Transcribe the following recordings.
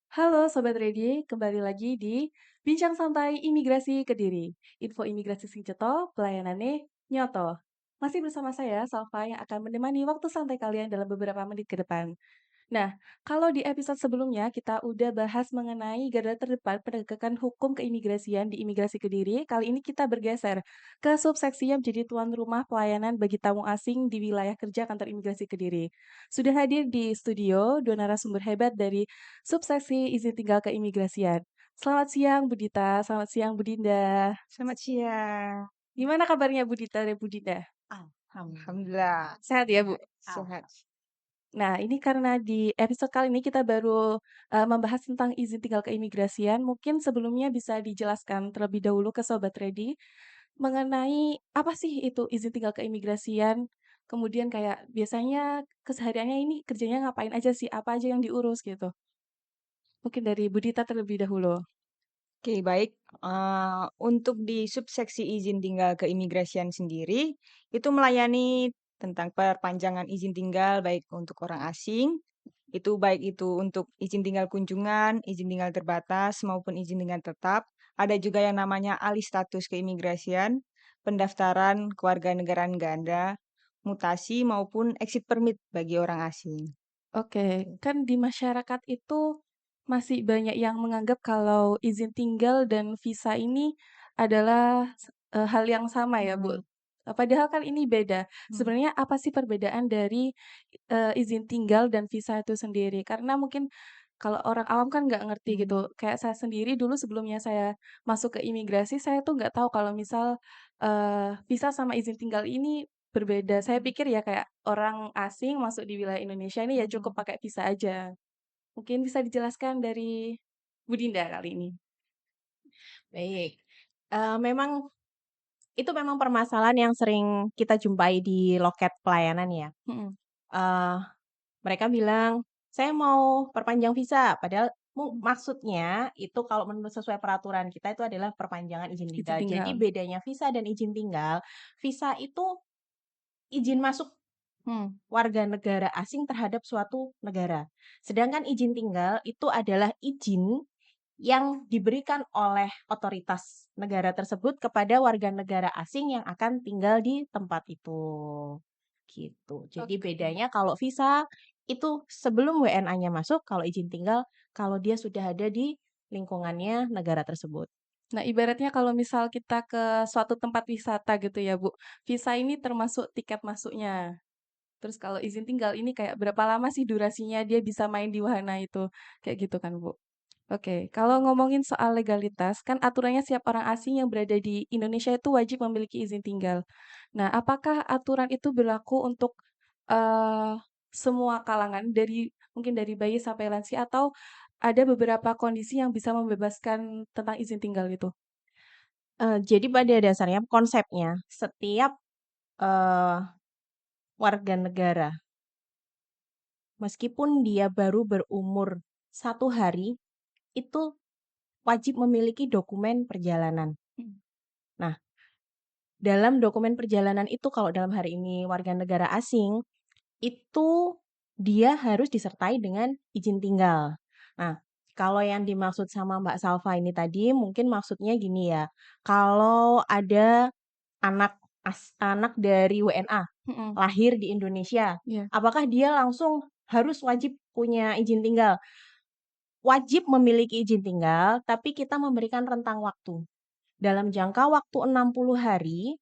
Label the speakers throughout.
Speaker 1: Halo Sobat Ready, kembali lagi di Bincang Santai Imigrasi Kediri. Info imigrasi sing cetha, pelayanannya nyoto. Masih bersama saya, Salva, yang akan menemani waktu santai kalian dalam beberapa menit ke depan. Nah, kalau di episode sebelumnya kita udah bahas mengenai garda terdepan penegakan hukum keimigrasian di Imigrasi Kediri, kali ini kita bergeser ke subseksi yang menjadi tuan rumah pelayanan bagi tamu asing di wilayah kerja kantor Imigrasi Kediri. Sudah hadir di studio dua narasumber hebat dari subseksi izin tinggal keimigrasian. Selamat siang Budita, selamat siang Budinda.
Speaker 2: Selamat siang.
Speaker 1: Gimana kabarnya Budita dan Budinda?
Speaker 2: Alhamdulillah.
Speaker 1: Sehat ya Bu?
Speaker 2: Sehat.
Speaker 1: Nah, ini karena di episode kali ini kita baru, membahas tentang izin tinggal keimigrasian, mungkin sebelumnya bisa dijelaskan terlebih dahulu ke Sobat Ready, mengenai apa sih itu izin tinggal keimigrasian, kemudian kayak biasanya kesehariannya ini kerjanya ngapain aja sih, apa aja yang diurus gitu? Mungkin dari Budita terlebih dahulu.
Speaker 2: Oke, baik. Untuk di subseksi izin tinggal keimigrasian sendiri, itu melayani tentang perpanjangan izin tinggal baik untuk orang asing, itu baik itu untuk izin tinggal kunjungan, izin tinggal terbatas, maupun izin tinggal tetap. Ada juga yang namanya alih status keimigrasian, pendaftaran kewarganegaraan ganda, mutasi maupun exit permit bagi orang asing.
Speaker 1: Oke, kan di masyarakat itu masih banyak yang menganggap kalau izin tinggal dan visa ini adalah hal yang sama ya, Bu.
Speaker 2: Mhm,
Speaker 1: Padahal kan ini beda.
Speaker 2: mhm,
Speaker 1: Sebenarnya apa sih perbedaan dari, izin tinggal dan visa itu sendiri? Karena mungkin kalau orang awam kan nggak ngerti
Speaker 2: mhm,
Speaker 1: gitu. Kayak saya sendiri dulu sebelumnya saya masuk ke imigrasi, saya tuh nggak tahu kalau misal, visa sama izin tinggal ini berbeda. Saya
Speaker 2: mhm,
Speaker 1: pikir ya kayak orang asing masuk di wilayah Indonesia ini ya cukup
Speaker 2: mhm.
Speaker 1: pakai visa aja. Mungkin bisa dijelaskan dari Bu Dinda kali ini?
Speaker 3: Baik, memang itu memang permasalahan yang sering kita jumpai di loket pelayanan ya.
Speaker 1: Mhm,
Speaker 3: Eee, Mereka bilang, "Saya mau perpanjang visa," padahal
Speaker 1: mhm.
Speaker 3: maksudnya itu kalau menurut sesuai peraturan kita itu adalah perpanjangan izin
Speaker 1: Izin
Speaker 3: tinggal. Jadi
Speaker 1: tinggal.
Speaker 3: bedanya visa dan izin tinggal, visa itu izin masuk warga negara asing terhadap suatu negara. Sedangkan izin tinggal itu adalah izin yang diberikan oleh otoritas negara tersebut kepada warga negara asing yang akan tinggal di tempat itu. Gitu. Jadi
Speaker 1: Oke.
Speaker 3: bedanya kalau visa itu sebelum WNA-nya masuk, kalau izin tinggal kalau dia sudah ada di lingkungannya negara tersebut.
Speaker 1: Nah, ibaratnya kalau misal kita ke suatu tempat wisata gitu ya, Bu, visa ini termasuk tiket masuknya. Terus kalau izin tinggal ini kayak berapa lama sih durasinya dia bisa main di wahana itu, kayak gitu kan, Bu? Oke, kalau ngomongin soal legalitas, kan aturannya setiap orang asing yang berada di Indonesia itu wajib memiliki izin tinggal. Nah, apakah aturan itu berlaku untuk, eee, semua kalangan dari mungkin dari bayi sampai lansia atau ada beberapa kondisi yang bisa membebaskan tentang izin tinggal itu?
Speaker 3: Jadi pada dasarnya konsepnya setiap, eee, warga negara meskipun dia baru berumur 1 hari, itu wajib memiliki dokumen perjalanan.
Speaker 1: Mhm,
Speaker 3: Nah, dalam dokumen perjalanan itu kalau dalam hari ini warga negara asing, itu dia harus disertai dengan izin tinggal. Nah, kalau yang dimaksud sama Mbak Salva ini tadi mungkin maksudnya gini ya, kalau ada anak dari WNA
Speaker 1: mhm,
Speaker 3: lahir di Indonesia,
Speaker 1: iya.
Speaker 3: apakah dia langsung harus wajib punya izin tinggal? Wajib memiliki izin tinggal, tapi kita memberikan rentang waktu. Dalam jangka waktu 60 hari,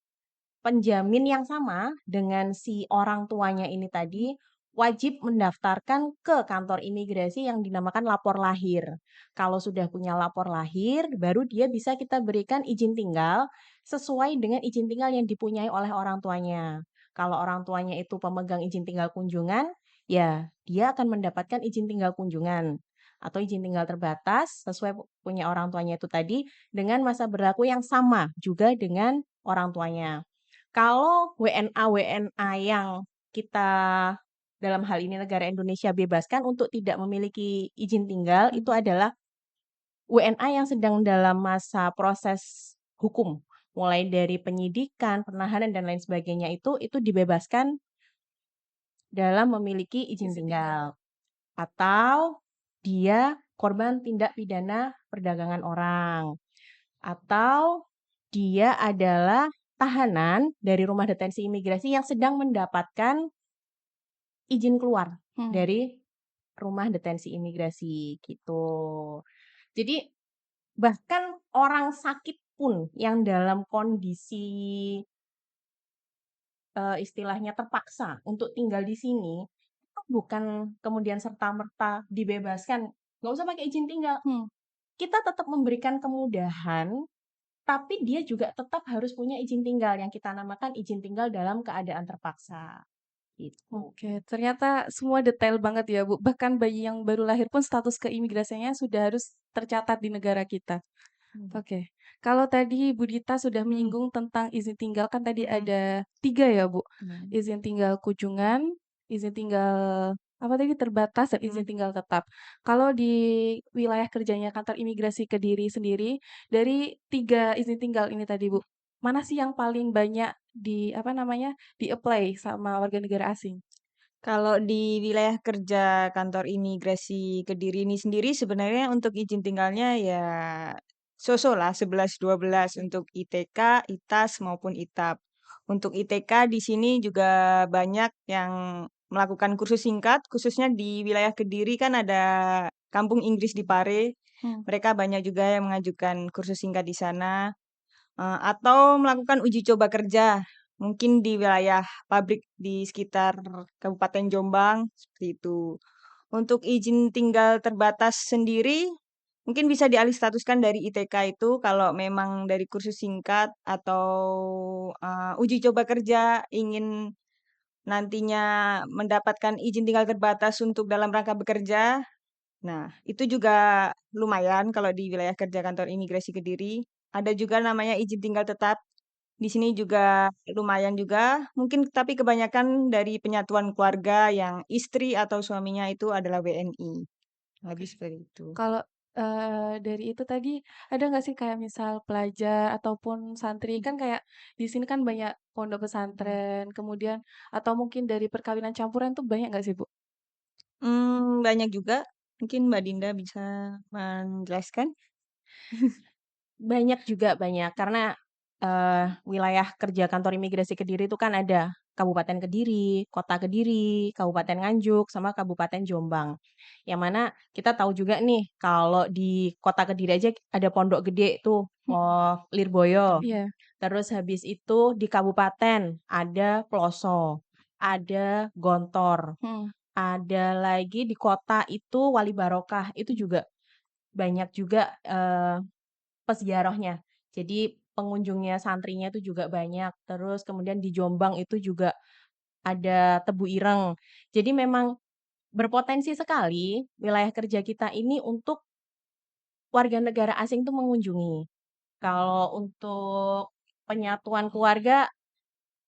Speaker 3: penjamin yang sama dengan si orang tuanya ini tadi, wajib mendaftarkan ke kantor imigrasi yang dinamakan lapor lahir. Kalau sudah punya lapor lahir, baru dia bisa kita berikan izin tinggal sesuai dengan izin tinggal yang dipunyai oleh orang tuanya. Kalau orang tuanya itu pemegang izin tinggal kunjungan, ya dia akan mendapatkan izin tinggal kunjungan atau izin tinggal terbatas sesuai punya orang tuanya itu tadi dengan masa berlaku yang sama juga dengan orang tuanya. Kalau WNA-WNA yang kita dalam hal ini negara Indonesia bebaskan untuk tidak memiliki izin tinggal, itu
Speaker 1: Mhm.
Speaker 3: adalah WNA yang sedang dalam masa proses hukum. Mulai dari penyidikan, penahanan, dan lain sebagainya itu dibebaskan dalam memiliki izin
Speaker 1: Izin tinggal.
Speaker 3: tinggal. Atau dia korban tindak pidana perdagangan orang, atau dia adalah tahanan dari rumah detensi imigrasi yang sedang mendapatkan izin keluar
Speaker 1: Hmm.
Speaker 3: dari rumah detensi imigrasi gitu. Jadi bahkan orang sakit pun yang dalam kondisi istilahnya terpaksa untuk tinggal di sini, itu bukan kemudian serta-merta dibebaskan, nggak usah pakai izin tinggal.
Speaker 1: Hmm.
Speaker 3: Kita tetap memberikan kemudahan, tapi dia juga tetap harus punya izin tinggal yang kita namakan izin tinggal dalam keadaan terpaksa, gitu.
Speaker 1: Oke, ternyata semua detail banget ya, Bu. Bahkan bayi yang baru lahir pun status keimigrasiannya sudah harus tercatat di negara kita.
Speaker 3: Mhm.
Speaker 1: Oke, kalau tadi Bu Dita sudah
Speaker 3: Mhm.
Speaker 1: menyinggung tentang izin tinggal, kan tadi
Speaker 3: Mhm.
Speaker 1: ada 3 ya, Bu?
Speaker 3: Mhm.
Speaker 1: Izin tinggal kunjungan, izin tinggal apa tadi, terbatas, dan izin
Speaker 3: Mhm.
Speaker 1: tinggal tetap. Kalau di wilayah kerjanya kantor imigrasi Kediri sendiri, dari 3 izin tinggal ini tadi, Bu, mana sih yang paling banyak di apa namanya, di-apply sama warga negara asing?
Speaker 2: Kalau di wilayah kerja kantor imigrasi Kediri ini sendiri sebenarnya untuk izin tinggalnya ya so-so lah 11, 12 untuk ITK, ITAS maupun ITAP. Untuk ITK di sini juga banyak yang melakukan kursus singkat, khususnya di wilayah Kediri kan ada Kampung Inggris di Pare.
Speaker 1: Hmm.
Speaker 2: Mereka banyak juga yang mengajukan kursus singkat di sana. Atau melakukan uji coba kerja, mungkin di wilayah pabrik di sekitar Kabupaten Jombang, seperti itu. Untuk izin tinggal terbatas sendiri, mungkin bisa dialih statuskan dari ITK itu kalau memang dari kursus singkat atau, uji coba kerja ingin nantinya mendapatkan izin tinggal terbatas untuk dalam rangka bekerja. Nah, itu juga lumayan kalau di wilayah kerja kantor imigrasi Kediri. Ada juga namanya izin tinggal tetap. Di sini juga lumayan juga, mungkin tapi kebanyakan dari penyatuan keluarga yang istri atau suaminya itu adalah WNI.
Speaker 1: Oke.
Speaker 2: Lebih seperti itu.
Speaker 1: Kalau, dari itu tadi, ada nggak sih kayak misal pelajar ataupun santri, kan kayak di sini kan banyak pondok pesantren, kemudian atau mungkin dari perkawinan campuran tuh banyak nggak sih, Bu?
Speaker 2: Banyak juga. Mungkin Mbak Dinda bisa menjelaskan?
Speaker 3: Banyak juga, banyak. Karena, wilayah kerja kantor imigrasi Kediri itu kan ada Kabupaten Kediri, Kota Kediri, Kabupaten Nganjuk, sama Kabupaten Jombang. Yang mana kita tahu juga nih kalau di Kota Kediri aja ada pondok gede tuh,
Speaker 1: Mhm.
Speaker 3: Lirboyo.
Speaker 1: Iya.
Speaker 3: Terus habis itu di kabupaten ada Ploso, ada Gontor,
Speaker 1: Mhm.
Speaker 3: ada lagi di kota itu Wali Barokah, itu juga banyak juga, peziarahnya. Jadi pengunjungnya, santrinya itu juga banyak. Terus kemudian di Jombang itu juga ada Tebu Ireng. Jadi memang berpotensi sekali wilayah kerja kita ini untuk warga negara asing tuh mengunjungi. Kalau untuk penyatuan keluarga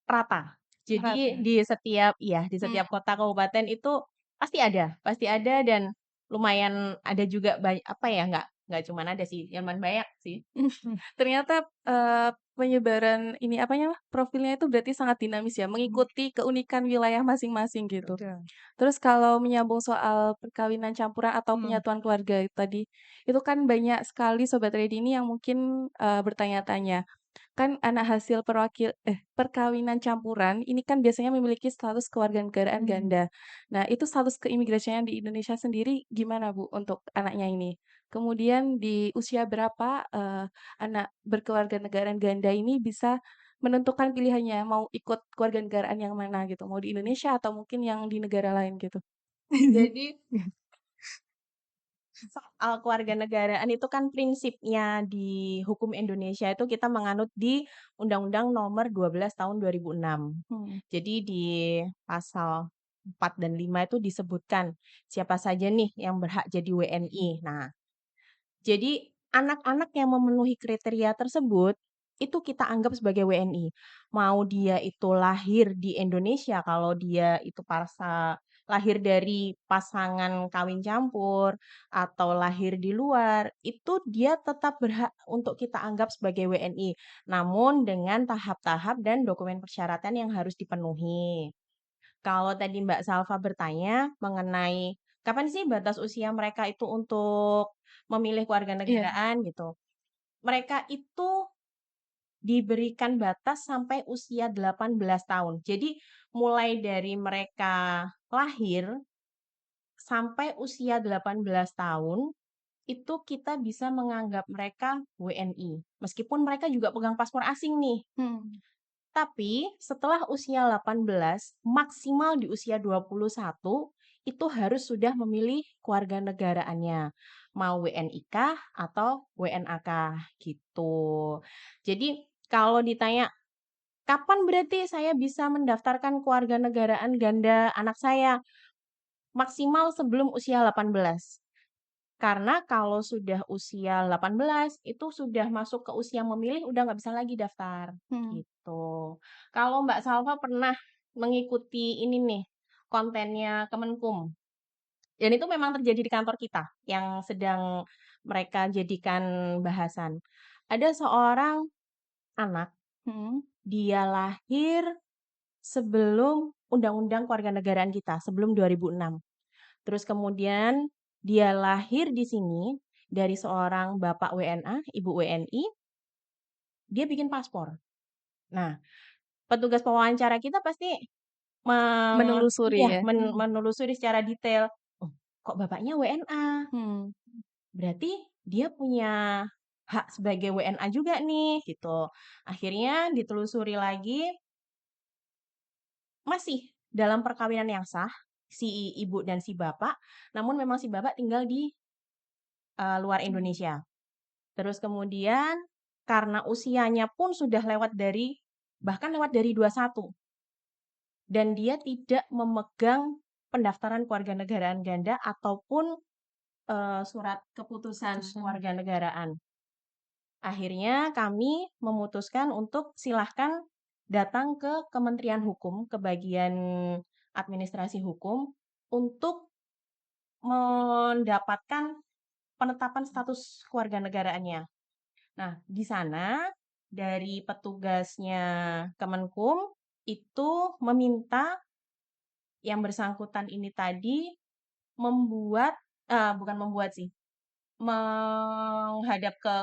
Speaker 3: rata. Jadi
Speaker 1: Rata.
Speaker 3: di
Speaker 1: Mhm.
Speaker 3: setiap kota kabupaten itu pasti ada dan lumayan ada juga apa ya, nggak cuman ada sih, cuman banyak sih.
Speaker 1: Ternyata, penyebaran ini, apanya, profilnya itu berarti sangat dinamis ya, mengikuti keunikan wilayah masing-masing gitu.
Speaker 2: Betul.
Speaker 1: Terus kalau menyambung soal perkawinan campuran atau
Speaker 2: Mhm.
Speaker 1: penyatuan keluarga itu tadi, itu kan banyak sekali sobat ready ini yang mungkin, bertanya-tanya, kan anak hasil perkawinan campuran ini kan biasanya memiliki status kewarganegaraan
Speaker 2: Mhm.
Speaker 1: ganda. Nah, itu status keimigrasiannya di Indonesia sendiri gimana, Bu, untuk anaknya ini? Kemudian di usia berapa, anak berkewarganegaraan ganda ini bisa menentukan pilihannya mau ikut kewarganegaraan yang mana gitu, mau di Indonesia atau mungkin yang di negara lain gitu?
Speaker 3: Jadi soal kewarganegaraan itu kan prinsipnya di hukum Indonesia itu kita menganut di Undang-Undang Nomor 12 Tahun 2006.
Speaker 1: Hmm.
Speaker 3: Jadi di pasal 4 dan 5 itu disebutkan siapa saja nih yang berhak jadi WNI. Nah, jadi anak-anak yang memenuhi kriteria tersebut itu kita anggap sebagai WNI. Mau dia itu lahir di Indonesia, kalau dia itu lahir dari pasangan kawin campur atau lahir di luar, itu dia tetap berhak untuk kita anggap sebagai WNI. Namun dengan tahap-tahap dan dokumen persyaratan yang harus dipenuhi. Kalau tadi Mbak Salva bertanya mengenai kapan sih batas usia mereka itu untuk memilih
Speaker 1: Iya.
Speaker 3: kewarganegaraan gitu. Mereka itu diberikan batas sampai usia 18 tahun. Jadi mulai dari mereka lahir sampai usia 18 tahun, itu kita bisa menganggap mereka WNI. Meskipun mereka juga pegang paspor asing nih.
Speaker 1: Hmm.
Speaker 3: Tapi setelah usia 18, maksimal di usia 21, itu harus sudah memilih kewarganegaraannya. Mau WNI kah atau WNA kah gitu. Jadi kalau ditanya, kapan berarti saya bisa mendaftarkan kewarganegaraan ganda anak saya? Maksimal sebelum usia 18. Karena kalau sudah usia 18, itu sudah masuk ke usia memilih, udah nggak bisa lagi daftar,
Speaker 1: Hmm.
Speaker 3: gitu. Kalau Mbak Salva pernah mengikuti ini nih, kontennya Kemenkum, dan itu memang terjadi di kantor kita, yang sedang mereka jadikan bahasan. Ada seorang anak,
Speaker 1: Hmm.
Speaker 3: dia lahir sebelum Undang-Undang Kewarganegaraan kita, sebelum 2006. Terus kemudian dia lahir di sini dari seorang bapak WNA, ibu WNI, dia bikin paspor. Nah, petugas pewawancara kita pasti
Speaker 1: Menelusuri
Speaker 3: iya,
Speaker 1: ya.
Speaker 3: menelusuri secara detail. Oh, kok bapaknya WNA?
Speaker 1: Hmm.
Speaker 3: Berarti dia punya hak sebagai WNA juga nih, gitu. Akhirnya ditelusuri lagi, masih dalam perkawinan yang sah, si ibu dan si bapak, namun memang si bapak tinggal di luar Indonesia. Terus kemudian karena usianya pun sudah bahkan lewat dari 21, dan dia tidak memegang pendaftaran kewarganegaraan ganda ataupun surat keputusan
Speaker 2: Putusan.
Speaker 3: kewarganegaraan. Akhirnya kami memutuskan untuk silahkan datang ke Kementerian Hukum, ke bagian administrasi hukum, untuk mendapatkan penetapan status kewarganegaraannya. Nah, di sana dari petugasnya Kemenkum itu meminta yang bersangkutan ini tadi bukan membuat sih, menghadap ke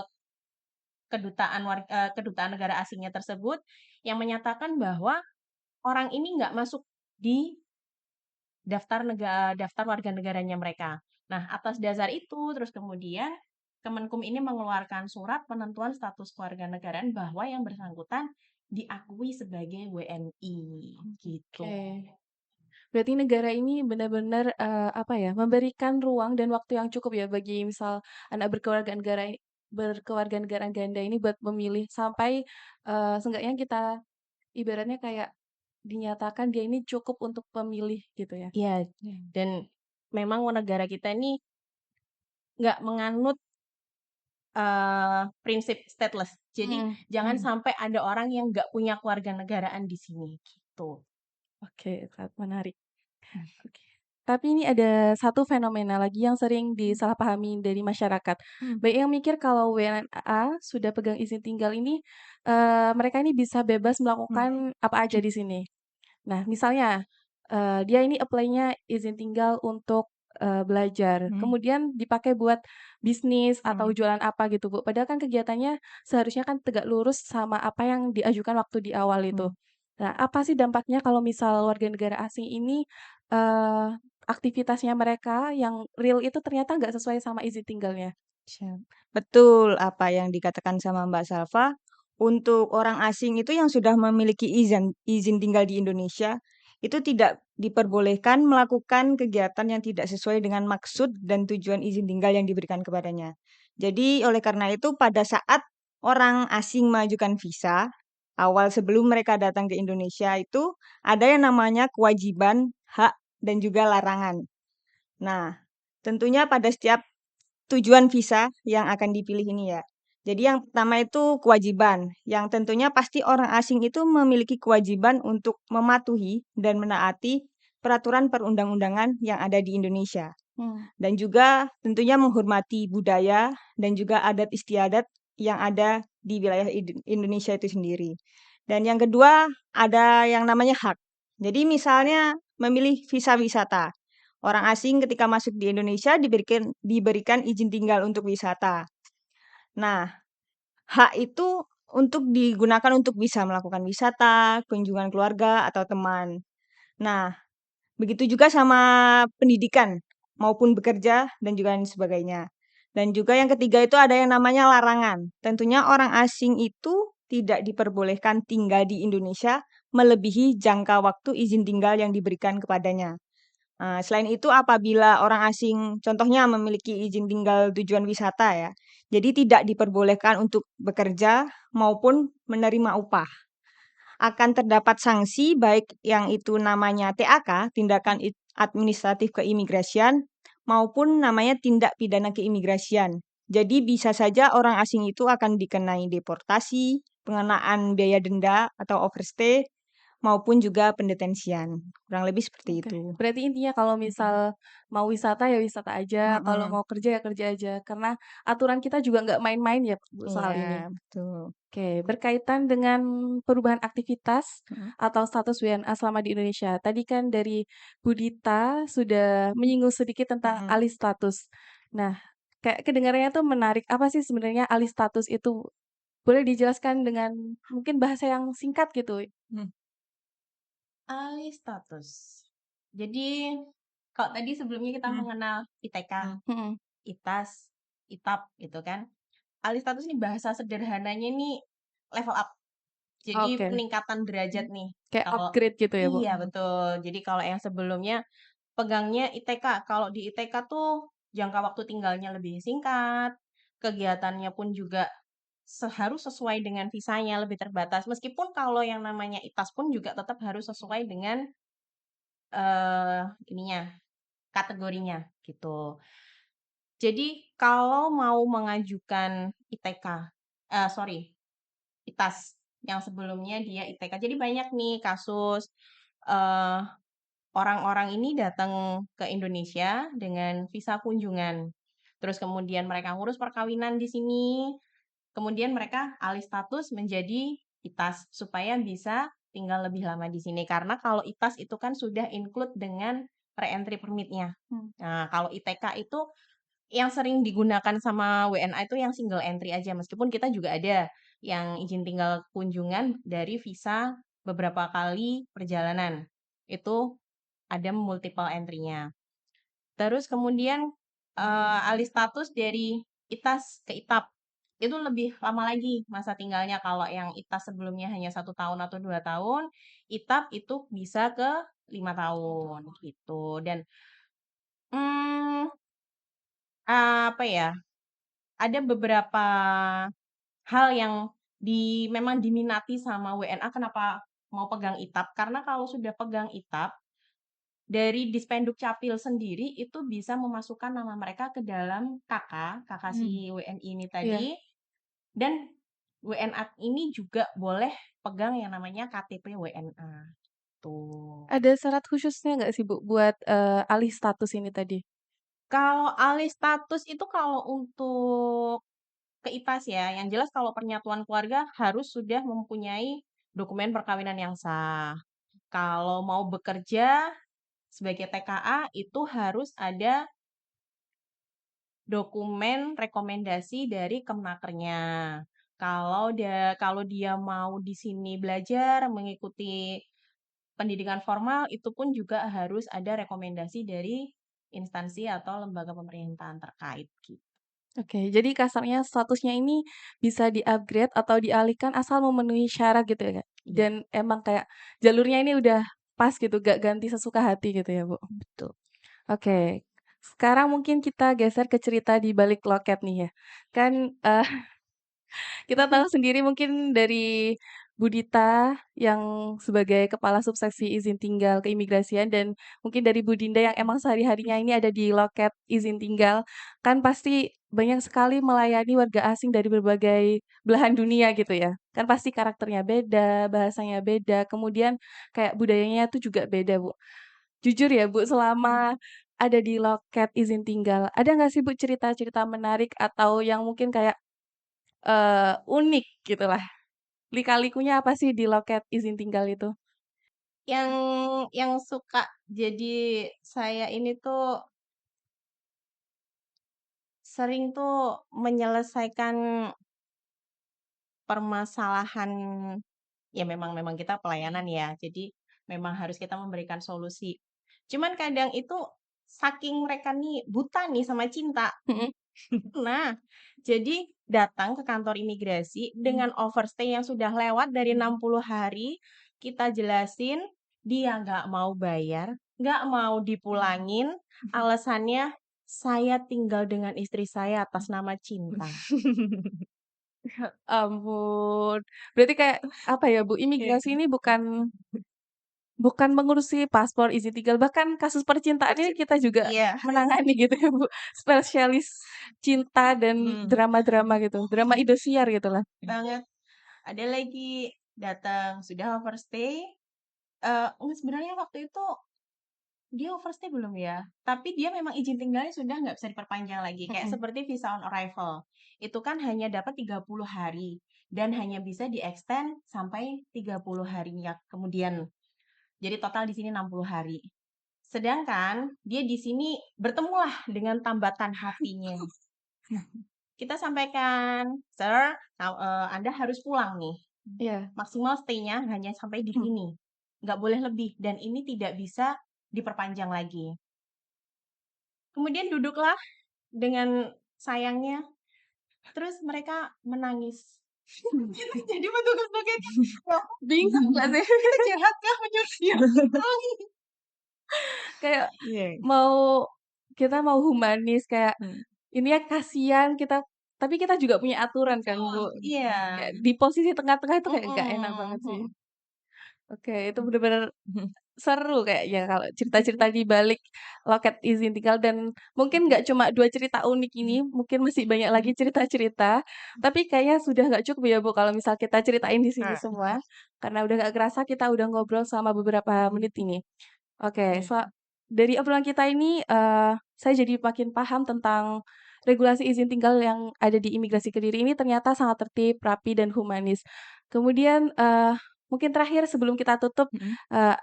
Speaker 3: kedutaan negara asingnya tersebut yang menyatakan bahwa orang ini nggak masuk di daftar warga negaranya mereka. Nah, atas dasar itu terus kemudian Kemenkum ini mengeluarkan surat penentuan status kewarganegaraan bahwa yang bersangkutan diakui sebagai WNI gitu.
Speaker 1: Oke. Berarti negara ini benar-benar apa ya, memberikan ruang dan waktu yang cukup ya bagi misal anak berkewarganegaraan ganda ini buat memilih sampai seenggaknya kita ibaratnya kayak dinyatakan dia ini cukup untuk pemilih gitu ya.
Speaker 3: Iya, dan memang negara kita ini nggak menganut prinsip stateless. Jadi
Speaker 1: Hmm.
Speaker 3: jangan sampai ada orang yang nggak punya kewarganegaraan di sini gitu.
Speaker 1: Oke, sangat menarik. Oke. Tapi ini ada satu fenomena lagi yang sering disalahpahami dari masyarakat. Baik yang mikir kalau WNA sudah pegang izin tinggal ini, mereka ini bisa bebas melakukan apa aja di sini. Nah, misalnya, dia ini apply-nya izin tinggal untuk, belajar, kemudian dipakai buat bisnis atau jualan apa gitu, Bu. Padahal kan kegiatannya seharusnya kan tegak lurus sama apa yang diajukan waktu di awal itu. Nah, apa sih dampaknya kalau misal warga negara asing ini, eee, aktivitasnya mereka yang real itu ternyata nggak sesuai sama izin tinggalnya?
Speaker 2: Siap. Betul apa yang dikatakan sama Mbak Salva. Untuk orang asing itu yang sudah memiliki izin izin tinggal di Indonesia, itu tidak diperbolehkan melakukan kegiatan yang tidak sesuai dengan maksud dan tujuan izin tinggal yang diberikan kepadanya. Jadi oleh karena itu pada saat orang asing mengajukan visa, awal sebelum mereka datang ke Indonesia itu ada yang namanya kewajiban, hak, dan juga larangan. Nah, tentunya pada setiap tujuan visa yang akan dipilih ini ya. Jadi yang pertama itu kewajiban, yang tentunya pasti orang asing itu memiliki kewajiban untuk mematuhi dan menaati peraturan perundang-undangan yang ada di Indonesia.
Speaker 1: Hmm.
Speaker 2: Dan juga tentunya menghormati budaya dan juga adat istiadat yang ada di wilayah Indonesia itu sendiri. Dan yang kedua ada yang namanya hak. Jadi misalnya memilih visa wisata. Orang asing ketika masuk di Indonesia diberikan izin tinggal untuk wisata. Nah, hak itu untuk digunakan untuk bisa melakukan wisata, kunjungan keluarga atau teman. Nah, begitu juga sama pendidikan maupun bekerja dan juga lain sebagainya. Dan juga yang ketiga itu ada yang namanya larangan. Tentunya orang asing itu tidak diperbolehkan tinggal di Indonesia melebihi jangka waktu izin tinggal yang diberikan kepadanya. Selain itu apabila orang asing contohnya memiliki izin tinggal tujuan wisata ya, jadi tidak diperbolehkan untuk bekerja maupun menerima upah. Akan terdapat sanksi baik yang itu namanya TAK, tindakan administratif keimigrasian, maupun namanya tindak pidana keimigrasian. Jadi bisa saja orang asing itu akan dikenai deportasi, pengenaan biaya denda atau overstay, maupun juga pendetensian. Kurang lebih seperti
Speaker 1: Oke,
Speaker 2: itu.
Speaker 1: berarti intinya kalau misal mau wisata ya wisata aja, kalau
Speaker 2: Mhm.
Speaker 1: mau kerja ya kerja aja, karena aturan kita juga nggak main-main ya Bu soal
Speaker 2: Iya,
Speaker 1: ini.
Speaker 2: betul.
Speaker 1: Oke, berkaitan dengan perubahan aktivitas
Speaker 2: Mhm,
Speaker 1: atau status WNA selama di Indonesia. Tadi kan dari Bu Dita sudah menyinggung sedikit tentang
Speaker 2: mhm,
Speaker 1: alih status. Nah, kayak kedengarannya tuh menarik. Apa sih sebenarnya alih status itu? Boleh dijelaskan dengan mungkin bahasa yang singkat gitu?
Speaker 2: mhm,
Speaker 3: Alih status. Jadi, kalau tadi sebelumnya kita
Speaker 2: mhm,
Speaker 3: mengenal ITK,
Speaker 2: mhm,
Speaker 1: Mhm.
Speaker 3: ITAS, ITAP gitu kan. Alih status ini bahasa sederhananya nih level up. Jadi
Speaker 1: Oke,
Speaker 3: peningkatan derajat
Speaker 2: mhm,
Speaker 3: nih.
Speaker 1: kayak
Speaker 3: Kalau
Speaker 1: upgrade gitu ya Bu?
Speaker 3: iya
Speaker 2: mhm,
Speaker 3: betul. Jadi kalau yang sebelumnya pegangnya ITK, kalau di ITK tuh jangka waktu tinggalnya lebih singkat, kegiatannya pun juga harus sesuai dengan visanya lebih terbatas. Meskipun kalau yang namanya ITAS pun juga tetap harus sesuai dengan ininya, kategorinya gitu. Jadi kalau mau mengajukan ITK, sorry, ITAS yang sebelumnya dia ITK. Jadi banyak nih kasus eh, orang-orang ini datang ke Indonesia dengan visa kunjungan. Terus kemudian mereka ngurus perkawinan di sini, kemudian mereka alih status menjadi ITAS supaya bisa tinggal lebih lama di sini. Karena kalau ITAS itu kan sudah include dengan re-entry permit-nya.
Speaker 1: Hmm.
Speaker 3: Nah, kalau ITK itu yang sering digunakan sama WNA itu yang single entry aja, meskipun kita juga ada yang izin tinggal kunjungan dari visa beberapa kali perjalanan. Itu ada multiple entry-nya. Terus kemudian alih status dari ITAS ke ITAP. Itu lebih lama lagi masa tinggalnya. Kalau yang ITAS sebelumnya hanya 1 tahun atau 2 tahun, ITAP itu bisa ke 5 tahun gitu. Dan hmm, apa ya? Ada beberapa hal yang memang diminati sama WNA kenapa mau pegang ITAP, karena kalau sudah pegang ITAP, dari Dispenduk Capil sendiri itu bisa memasukkan nama mereka ke dalam KK
Speaker 1: Hmm.
Speaker 3: si WNI ini
Speaker 1: Iya.
Speaker 3: tadi, dan WNA ini juga boleh pegang yang namanya KTP WNA, tuh.
Speaker 1: Ada syarat khususnya nggak sih Bu buat alih status ini tadi?
Speaker 3: Kalau alih status itu kalau untuk ke IPAS ya, yang jelas kalau penyatuan keluarga harus sudah mempunyai dokumen perkawinan yang sah. Kalau mau bekerja sebagai TKA itu harus ada dokumen rekomendasi dari Kemnakernya. Kalau dia mau di sini belajar mengikuti pendidikan formal itu pun juga harus ada rekomendasi dari instansi atau lembaga pemerintahan terkait gitu.
Speaker 1: Oke, jadi kasarnya statusnya ini bisa di-upgrade atau dialihkan asal memenuhi syarat gitu ya, Kak?
Speaker 3: Iya,
Speaker 1: Dan emang kayak jalurnya ini udah pas gitu, gak ganti sesuka hati gitu ya, Bu?
Speaker 3: betul.
Speaker 1: Oke, sekarang mungkin kita geser ke cerita di balik loket nih ya. Kan kita tahu sendiri mungkin dari Bu Dita yang sebagai kepala subseksi izin tinggal keimigrasian dan mungkin dari Bu Dinda yang emang sehari-harinya ini ada di loket izin tinggal, kan pasti banyak sekali melayani warga asing dari berbagai belahan dunia gitu ya. Kan pasti karakternya beda, bahasanya beda, kemudian kayak budayanya tuh juga beda, Bu. Jujur ya, Bu, selama ada di loket izin tinggal, ada nggak sih, Bu, cerita-cerita menarik atau yang mungkin kayak unik gitulah. Lika-likunya apa sih di loket izin tinggal itu?
Speaker 3: Yang suka jadi saya ini tuh sering tuh menyelesaikan permasalahan, ya memang kita pelayanan ya, jadi memang harus kita memberikan solusi. Cuman kadang itu saking mereka nih buta nih sama cinta.
Speaker 1: Mhm.
Speaker 3: Nah, jadi datang ke kantor imigrasi dengan overstay yang sudah lewat dari 60 hari, kita jelasin, dia nggak mau bayar, nggak mau dipulangin, alasannya saya tinggal dengan istri saya atas nama cinta.
Speaker 1: Ampun. Berarti kayak apa ya, Bu,
Speaker 3: Iya.
Speaker 1: imigrasi ini bukan mengurusi paspor, izin tinggal, bahkan kasus percintaan ini kita juga
Speaker 3: Iya,
Speaker 1: menangani gitu ya, Bu. Spesialis cinta dan
Speaker 2: Hmm.
Speaker 1: drama-drama gitu, drama Indosiar gitulah.
Speaker 3: banget. Ada lagi datang sudah overstay, sebenarnya waktu itu dia overstay belum ya? Tapi dia memang izin tinggalnya sudah nggak bisa diperpanjang lagi. Kayak
Speaker 1: Mhm.
Speaker 3: seperti visa on arrival. Itu kan hanya dapat 30 hari dan hanya bisa di-extend sampai 30 harinya kemudian. Jadi total di sini 60 hari. Sedangkan dia di sini bertemulah dengan tambatan hatinya. Kita sampaikan, "Sir, Anda harus pulang nih.
Speaker 1: Iya.
Speaker 3: Maksimal stay-nya hanya sampai di sini. Nggak boleh lebih dan ini tidak bisa diperpanjang lagi." Kemudian duduklah dengan sayangnya, terus mereka menangis. Kita jadi petugas bagaimana?
Speaker 1: Bingung nggak sih?
Speaker 3: Kita jahat kah menyuruh dia pulang?
Speaker 1: Kayak
Speaker 2: Iya.
Speaker 1: mau kita mau humanis kayak
Speaker 2: Hmm.
Speaker 1: ini ya kasihan kita, tapi kita juga punya aturan kan, Bu.
Speaker 3: Iya.
Speaker 1: Kayak di posisi tengah-tengah itu kayak nggak enak
Speaker 3: Mhm,
Speaker 1: banget sih.
Speaker 3: mhm.
Speaker 1: Oke, itu bener-bener seru kayaknya kalau cerita-cerita di balik loket izin tinggal dan mungkin nggak cuma 2 cerita unik ini, mungkin masih banyak lagi cerita-cerita, tapi kayaknya sudah nggak cukup ya, Bu, kalau misal kita ceritain di sini
Speaker 2: Nah,
Speaker 1: semua, karena udah nggak kerasa kita udah ngobrol selama beberapa menit ini. Oke, dari obrolan kita ini, saya jadi makin paham tentang regulasi izin tinggal yang ada di imigrasi Kediri ini ternyata sangat tertib, rapi, dan humanis. Kemudian, mungkin terakhir sebelum kita tutup,
Speaker 2: mhm.
Speaker 1: eee,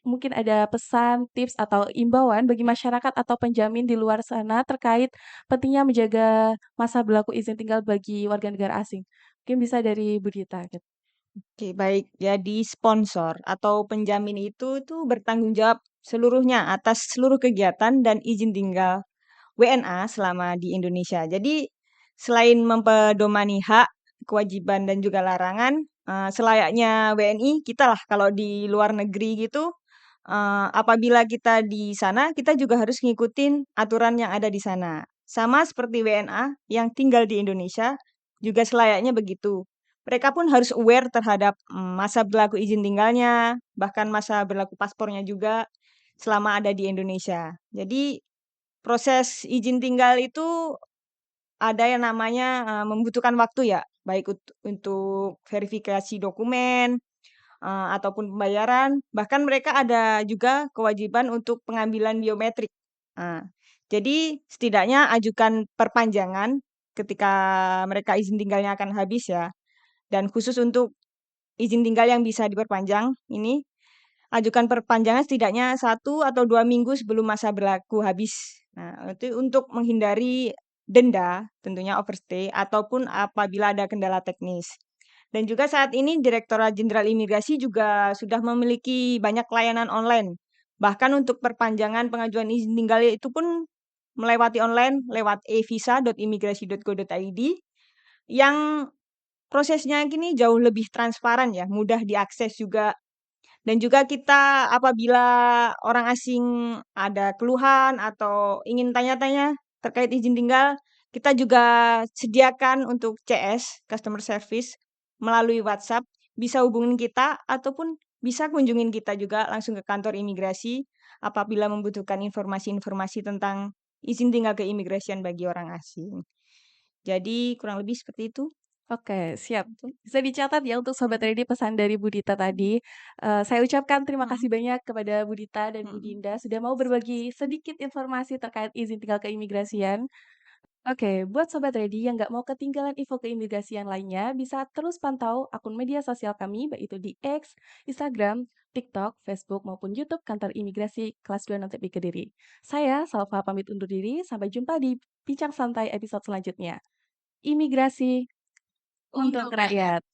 Speaker 1: mungkin ada pesan, tips, atau imbauan bagi masyarakat atau penjamin di luar sana terkait pentingnya menjaga masa berlaku izin tinggal bagi warga negara asing. Mungkin bisa dari Bu Dita, gitu.
Speaker 2: Oke, baik. Jadi sponsor atau penjamin itu bertanggung jawab seluruhnya atas seluruh kegiatan dan izin tinggal WNA selama di Indonesia. Jadi selain mempedomani hak, kewajiban dan juga larangan, selayaknya WNI kita lah kalau di luar negeri gitu, apabila kita di sana, kita juga harus ngikutin aturan yang ada di sana. Sama seperti WNA yang tinggal di Indonesia, juga selayaknya begitu. Mereka pun harus aware terhadap, masa berlaku izin tinggalnya, bahkan masa berlaku paspornya juga selama ada di Indonesia. Jadi proses izin tinggal itu ada yang namanya, membutuhkan waktu ya, baik untuk verifikasi dokumen, ataupun pembayaran, bahkan mereka ada juga kewajiban untuk pengambilan biometrik. Nah, jadi setidaknya ajukan perpanjangan ketika mereka izin tinggalnya akan habis ya, dan khusus untuk izin tinggal yang bisa diperpanjang ini, ajukan perpanjangan setidaknya 1 atau 2 minggu sebelum masa berlaku habis. Nah, itu untuk menghindari denda, tentunya overstay, ataupun apabila ada kendala teknis. Dan juga saat ini Direktorat Jenderal Imigrasi juga sudah memiliki banyak layanan online. Bahkan untuk perpanjangan pengajuan izin tinggal itu pun melewati online lewat evisa.imigrasi.go.id yang prosesnya kini jauh lebih transparan ya, mudah diakses juga dan juga kita apabila orang asing ada keluhan atau ingin tanya-tanya terkait izin tinggal, kita juga sediakan untuk CS, customer service, melalui WhatsApp, bisa hubungin kita ataupun bisa kunjungin kita juga langsung ke kantor imigrasi apabila membutuhkan informasi-informasi tentang izin tinggal keimigrasian bagi orang asing. Jadi kurang lebih seperti itu.
Speaker 1: Oke, siap.
Speaker 2: Oke.
Speaker 1: Bisa dicatat ya untuk Sobat
Speaker 2: Mhm,
Speaker 1: Ready pesan dari Bu Dita tadi. Saya ucapkan terima
Speaker 2: mhm,
Speaker 1: kasih banyak kepada Bu Dita dan Bu
Speaker 2: mhm.
Speaker 1: Dinda sudah mau berbagi sedikit informasi terkait izin tinggal keimigrasian. Oke, buat Sobat Ready yang nggak mau ketinggalan info keimigrasian lainnya, bisa terus pantau akun media sosial kami, baik itu di X, Instagram, TikTok, Facebook, maupun YouTube Kantor Imigrasi Kelas 2 Nantepi Kediri. Saya, Salva, pamit undur diri. Sampai jumpa di Bincang Santai episode selanjutnya. Imigrasi untuk rakyat.